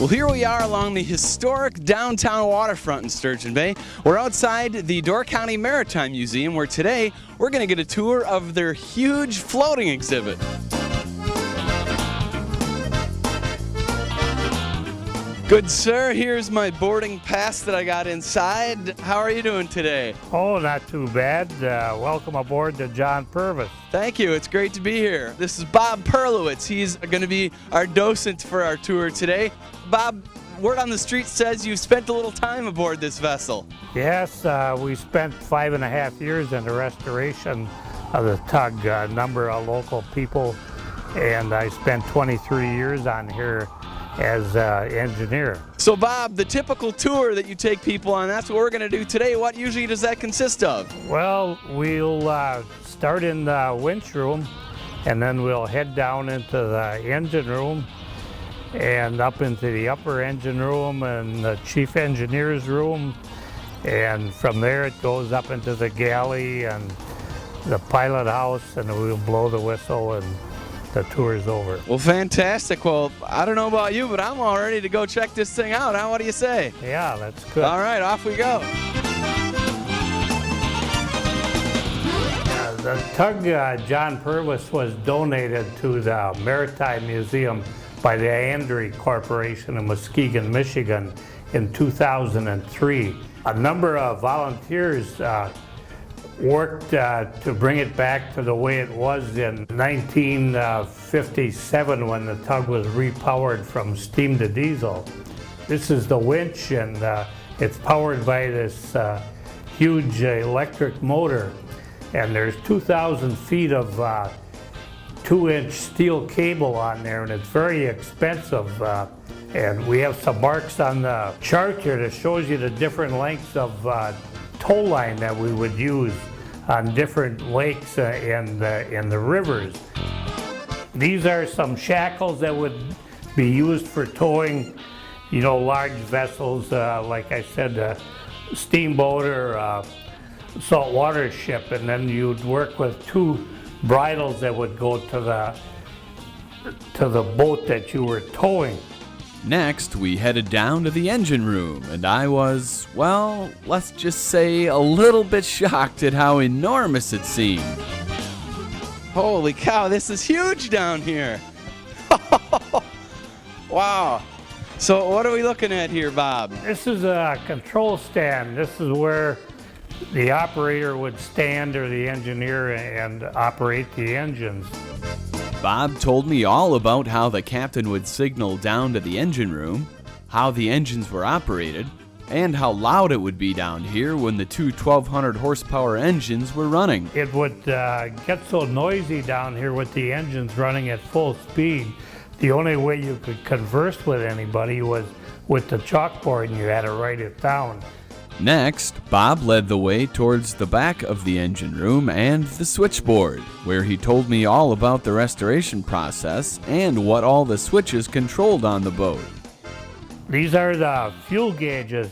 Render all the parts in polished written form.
Well, here we are along the historic downtown waterfront in Sturgeon Bay. We're outside the Door County Maritime Museum, where today we're going to get a tour of their huge floating exhibit. Good sir, here's my boarding pass that I got inside. How are you doing today? Oh, not too bad. Welcome aboard to John Purves. Thank you, it's great to be here. This is Bob Perlowitz. He's going to be our docent for our tour today. Bob, word on the street says you spent a little time aboard this vessel. Yes, we spent 5.5 years in the restoration of the tug. A number of local people, and I spent 23 years on here as engineer. So Bob, the typical tour that you take people on, that's what we're going to do today. What usually does that consist of? Well, we'll start in the winch room, and then we'll head down into the engine room and up into the upper engine room and the chief engineer's room, and from there it goes up into the galley and the pilot house, and we'll blow the whistle and the tour is over. Well, fantastic. Well, I don't know about you, but I'm all ready to go check this thing out. Huh? What do you say? Yeah, that's good. All right, off we go. The tug John Purves was donated to the Maritime Museum by the Andrew Corporation in Muskegon, Michigan in 2003. A number of volunteers worked to bring it back to the way it was in 1957 when the tug was repowered from steam to diesel. This is the winch, and it's powered by this huge electric motor, and there's 2,000 feet of 2-inch steel cable on there, and it's very expensive. And we have some marks on the chart here that shows you the different lengths of tow line that we would use on different lakes and the rivers. These are some shackles that would be used for towing, you know, large vessels, like I said, a steamboat or a saltwater ship, and then you'd work with 2 bridles that would go to the boat that you were towing. Next, we headed down to the engine room, and I was, well, let's just say a little bit shocked at how enormous it seemed. Holy cow, this is huge down here. Wow. So what are we looking at here, Bob? This is a control stand. This is where the operator would stand, or the engineer, and operate the engines. Bob told me all about how the captain would signal down to the engine room, how the engines were operated, and how loud it would be down here when the 2 1,200 horsepower engines were running. It would get so noisy down here with the engines running at full speed. The only way you could converse with anybody was with the chalkboard, and you had to write it down. Next, Bob led the way towards the back of the engine room and the switchboard, where he told me all about the restoration process and what all the switches controlled on the boat. These are the fuel gauges.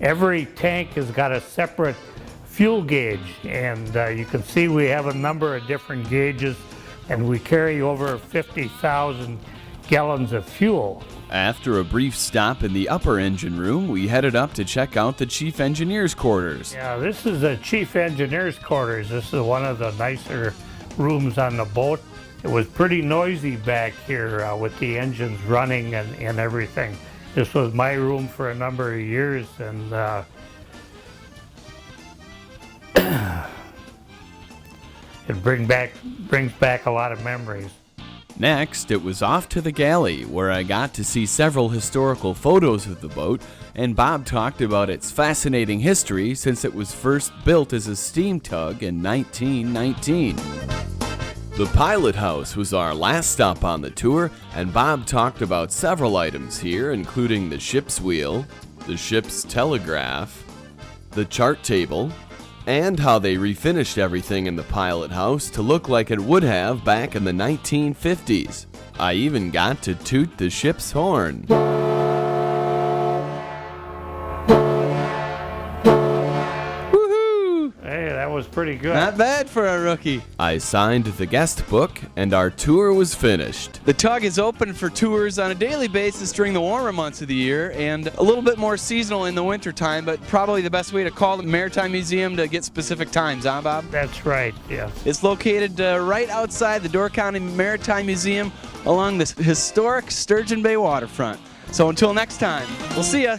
Every tank has got a separate fuel gauge, and you can see we have a number of different gauges, and we carry over 50,000 gallons of fuel. After a brief stop in the upper engine room, we headed up to check out the chief engineer's quarters. Yeah, this is the chief engineer's quarters. This is one of the nicer rooms on the boat. It was pretty noisy back here with the engines running and everything. This was my room for a number of years, and it brings back a lot of memories. Next, it was off to the galley, where I got to see several historical photos of the boat, and Bob talked about its fascinating history since it was first built as a steam tug in 1919. The pilot house was our last stop on the tour, and Bob talked about several items here, including the ship's wheel, the ship's telegraph, the chart table, and how they refinished everything in the pilot house to look like it would have back in the 1950s. I even got to toot the ship's horn. Woohoo! Hey, that was pretty good. Not bad for a rookie. I signed the guest book, and our tour was finished. The tug is open for tours on a daily basis during the warmer months of the year and a little bit more seasonal in the winter time, but probably the best way to call the Maritime Museum to get specific times, huh, Bob? That's right, yes. It's located right outside the Door County Maritime Museum along the historic Sturgeon Bay waterfront. So until next time, we'll see ya.